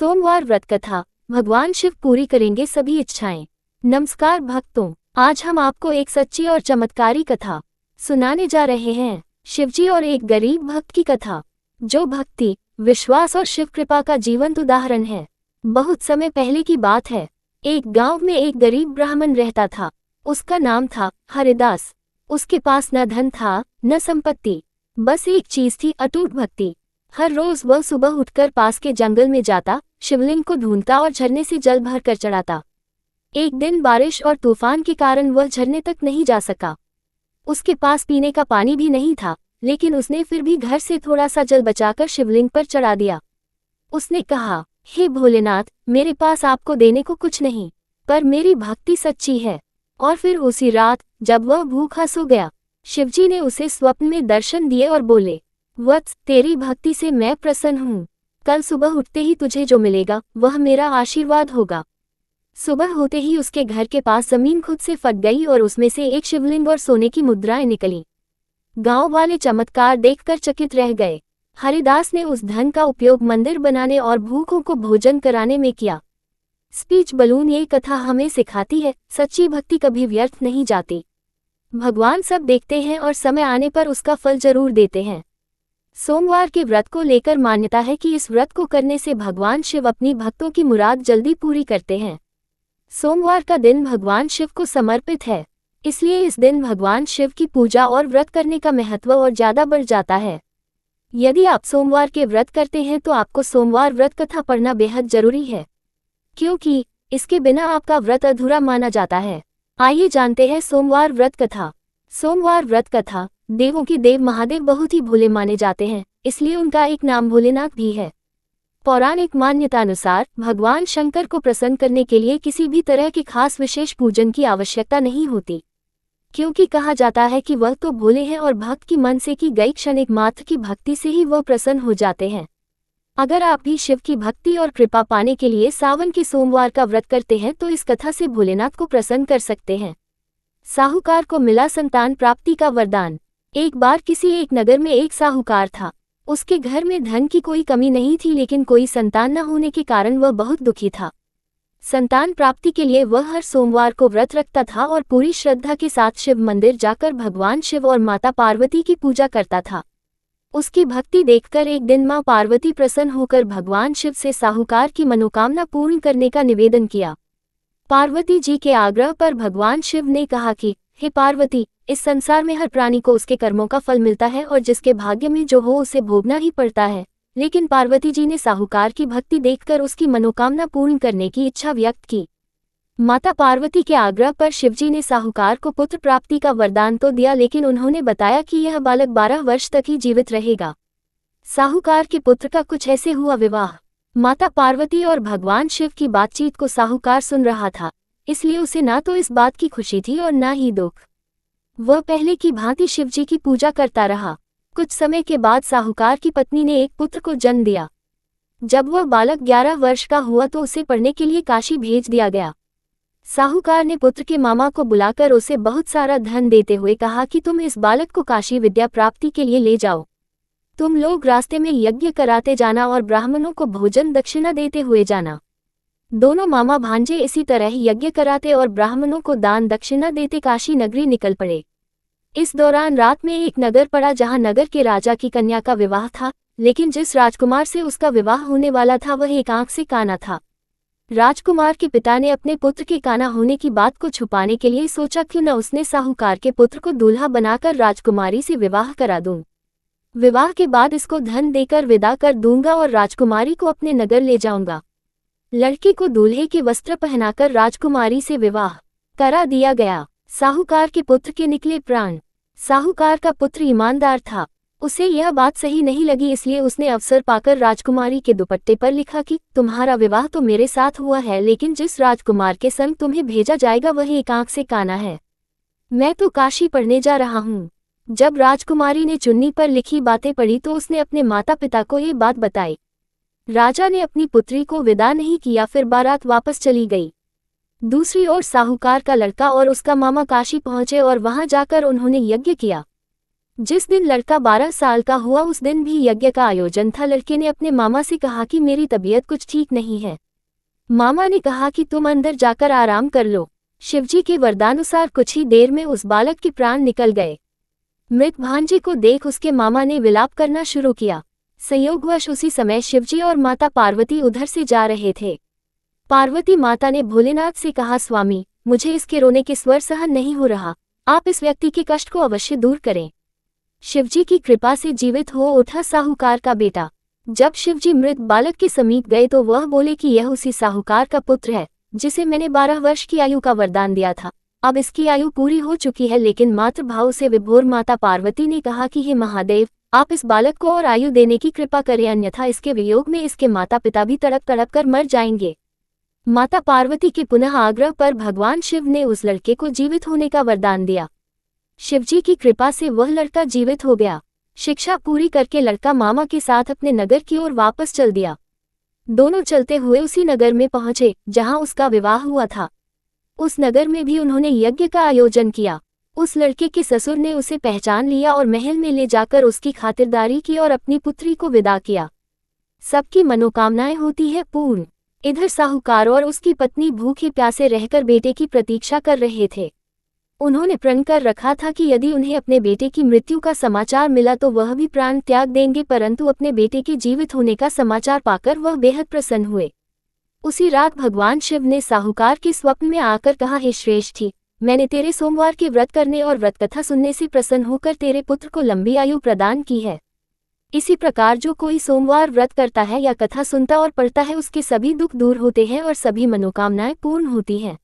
सोमवार व्रत कथा। भगवान शिव पूरी करेंगे सभी इच्छाएं। नमस्कार भक्तों, आज हम आपको एक सच्ची और चमत्कारी कथा सुनाने जा रहे हैं। शिवजी और एक गरीब भक्त की कथा, जो भक्ति, विश्वास और शिव कृपा का जीवंत उदाहरण है। बहुत समय पहले की बात है। एक गांव में एक गरीब ब्राह्मण रहता था। उसका नाम था हरिदास। उसके पास न धन था न संपत्ति, बस एक चीज थी, अटूट भक्ति। हर रोज वह सुबह उठकर पास के जंगल में जाता, शिवलिंग को ढूंढता और झरने से जल भर कर चढ़ाता। एक दिन बारिश और तूफान के कारण वह झरने तक नहीं जा सका। उसके पास पीने का पानी भी नहीं था, लेकिन उसने फिर भी घर से थोड़ा सा जल बचाकर शिवलिंग पर चढ़ा दिया। उसने कहा, हे भोलेनाथ, मेरे पास आपको देने को कुछ नहीं, पर मेरी भक्ति सच्ची है। और फिर उसी रात जब वह भूखा सो गया, शिवजी ने उसे स्वप्न में दर्शन दिए और बोले, वत्स, तेरी भक्ति से मैं प्रसन्न हूँ। कल सुबह उठते ही तुझे जो मिलेगा वह मेरा आशीर्वाद होगा। सुबह होते ही उसके घर के पास जमीन खुद से फट गई और उसमें से एक शिवलिंग और सोने की मुद्राएं निकली। गांव वाले चमत्कार देखकर चकित रह गए। हरिदास ने उस धन का उपयोग मंदिर बनाने और भूखों को भोजन कराने में किया। स्पीच बलून ये कथा हमें सिखाती है, सच्ची भक्ति कभी व्यर्थ नहीं जाती। भगवान सब देखते हैं और समय आने पर उसका फल जरूर देते हैं। सोमवार के व्रत को लेकर मान्यता है कि इस व्रत को करने से भगवान शिव अपनी भक्तों की मुराद जल्दी पूरी करते हैं। सोमवार का दिन भगवान शिव को समर्पित है, इसलिए इस दिन भगवान शिव की पूजा और व्रत करने का महत्व और ज्यादा बढ़ जाता है। यदि आप सोमवार के व्रत करते हैं तो आपको सोमवार व्रत कथा पढ़ना बेहद जरूरी है, क्योंकि इसके बिना आपका व्रत अधूरा माना जाता है। आइए जानते हैं सोमवार व्रत कथा। सोमवार व्रत कथा। देवों के देव महादेव बहुत ही भोले माने जाते हैं, इसलिए उनका एक नाम भोलेनाथ भी है। पौराणिक मान्यता अनुसार भगवान शंकर को प्रसन्न करने के लिए किसी भी तरह के खास विशेष पूजन की आवश्यकता नहीं होती, क्योंकि कहा जाता है कि वह तो भोले हैं और भक्त की मन से की गई क्षणिक मात्र की भक्ति से ही वह प्रसन्न हो जाते हैं। अगर आप भी शिव की भक्ति और कृपा पाने के लिए सावन के सोमवार का व्रत करते हैं तो इस कथा से भोलेनाथ को प्रसन्न कर सकते हैं। साहूकार को मिला संतान प्राप्ति का वरदान। एक बार किसी एक नगर में एक साहूकार था। उसके घर में धन की कोई कमी नहीं थी, लेकिन कोई संतान न होने के कारण वह बहुत दुखी था। संतान प्राप्ति के लिए वह हर सोमवार को व्रत रखता था और पूरी श्रद्धा के साथ शिव मंदिर जाकर भगवान शिव और माता पार्वती की पूजा करता था। उसकी भक्ति देखकर एक दिन मां पार्वती प्रसन्न होकर भगवान शिव से साहूकार की मनोकामना पूर्ण करने का निवेदन किया। पार्वती जी के आग्रह पर भगवान शिव ने कहा कि, हे पार्वती, इस संसार में हर प्राणी को उसके कर्मों का फल मिलता है और जिसके भाग्य में जो हो उसे भोगना ही पड़ता है। लेकिन पार्वती जी ने साहूकार की भक्ति देखकर उसकी मनोकामना पूर्ण करने की इच्छा व्यक्त की। माता पार्वती के आग्रह पर शिवजी ने साहूकार को पुत्र प्राप्ति का वरदान तो दिया, लेकिन उन्होंने बताया कि यह बालक 12 वर्ष तक ही जीवित रहेगा। साहूकार के पुत्र का कुछ ऐसे हुआ विवाह। माता पार्वती और भगवान शिव की बातचीत को साहूकार सुन रहा था, इसलिए उसे ना तो इस बात की खुशी थी और ना ही दुख। वह पहले की भांति शिवजी की पूजा करता रहा। कुछ समय के बाद साहूकार की पत्नी ने एक पुत्र को जन्म दिया। जब वह बालक 11 वर्ष का हुआ तो उसे पढ़ने के लिए काशी भेज दिया गया। साहूकार ने पुत्र के मामा को बुलाकर उसे बहुत सारा धन देते हुए कहा कि तुम इस बालक को काशी विद्या प्राप्ति के लिए ले जाओ। तुम लोग रास्ते में यज्ञ कराते जाना और ब्राह्मणों को भोजन दक्षिणा देते हुए जाना। दोनों मामा भांजे इसी तरह यज्ञ कराते और ब्राह्मणों को दान दक्षिणा देते काशी नगरी निकल पड़े। इस दौरान रात में एक नगर पड़ा जहां नगर के राजा की कन्या का विवाह था, लेकिन जिस राजकुमार से उसका विवाह होने वाला था वह एक आंख से काना था। राजकुमार के पिता ने अपने पुत्र के काना होने की बात को छुपाने के लिए सोचा, क्यों न उसने साहूकार के पुत्र को दूल्हा बनाकर राजकुमारी से विवाह करा दूं। विवाह के बाद इसको धन देकर विदा कर दूंगा और राजकुमारी को अपने नगर ले जाऊंगा। लड़की को दूल्हे के वस्त्र पहनाकर राजकुमारी से विवाह करा दिया गया। साहूकार के पुत्र के निकले प्राण। साहूकार का पुत्र ईमानदार था, उसे यह बात सही नहीं लगी, इसलिए उसने अवसर पाकर राजकुमारी के दुपट्टे पर लिखा कि तुम्हारा विवाह तो मेरे साथ हुआ है, लेकिन जिस राजकुमार के संग तुम्हें भेजा जाएगा वह एक आंख से काना है। मैं तो काशी पढ़ने जा रहा हूँ। जब राजकुमारी ने चुन्नी पर लिखी बातें पढ़ी तो उसने अपने माता पिता को ये बात बताई। राजा ने अपनी पुत्री को विदा नहीं किया, फिर बारात वापस चली गई। दूसरी ओर साहूकार का लड़का और उसका मामा काशी पहुंचे और वहां जाकर उन्होंने यज्ञ किया। जिस दिन लड़का 12 साल का हुआ उस दिन भी यज्ञ का आयोजन था। लड़के ने अपने मामा से कहा कि मेरी तबीयत कुछ ठीक नहीं है। मामा ने कहा कि तुम अंदर जाकर आराम कर लो। शिवजी के वरदानुसार कुछ ही देर में उस बालक के प्राण निकल गए। मृत भांजे को देख उसके मामा ने विलाप करना शुरू किया। संयोगवश उसी समय शिवजी और माता पार्वती उधर से जा रहे थे। पार्वती माता ने भोलेनाथ से कहा, स्वामी, मुझे इसके रोने के स्वर सहन नहीं हो रहा, आप इस व्यक्ति के कष्ट को अवश्य दूर करें। शिवजी की कृपा से जीवित हो उठा साहूकार का बेटा। जब शिवजी मृत बालक के समीप गए तो वह बोले कि यह उसी साहूकार का पुत्र है जिसे मैंने 12 वर्ष की आयु का वरदान दिया था। अब इसकी आयु पूरी हो चुकी है, लेकिन मातृभाव से विभोर माता पार्वती ने कहा कि हे महादेव, आप इस बालक को और आयु देने की कृपा करें, अन्यथा इसके वियोग में इसके माता पिता भी तड़प तड़प कर मर जाएंगे। माता पार्वती के पुनः आग्रह पर भगवान शिव ने उस लड़के को जीवित होने का वरदान दिया। शिवजी की कृपा से वह लड़का जीवित हो गया। शिक्षा पूरी करके लड़का मामा के साथ अपने नगर की ओर वापस चल दिया। दोनों चलते हुए उसी नगर में पहुंचे जहां उसका विवाह हुआ था। उस नगर में भी उन्होंने यज्ञ का आयोजन किया। उस लड़के के ससुर ने उसे पहचान लिया और महल में ले जाकर उसकी खातिरदारी की और अपनी पुत्री को विदा किया। सबकी मनोकामनाएं होती है पूर्ण। इधर साहूकार और उसकी पत्नी भूखे प्यासे रहकर बेटे की प्रतीक्षा कर रहे थे। उन्होंने प्रण कर रखा था कि यदि उन्हें अपने बेटे की मृत्यु का समाचार मिला तो वह भी प्राण त्याग देंगे, परंतु अपने बेटे के जीवित होने का समाचार पाकर वह बेहद प्रसन्न हुए। उसी रात भगवान शिव ने साहूकार के स्वप्न में आकर कहा, हे श्रेष्ठी, मैंने तेरे सोमवार के व्रत करने और व्रत कथा सुनने से प्रसन्न होकर तेरे पुत्र को लंबी आयु प्रदान की है। इसी प्रकार जो कोई सोमवार व्रत करता है या कथा सुनता और पढ़ता है उसके सभी दुख दूर होते हैं और सभी मनोकामनाएं पूर्ण होती हैं।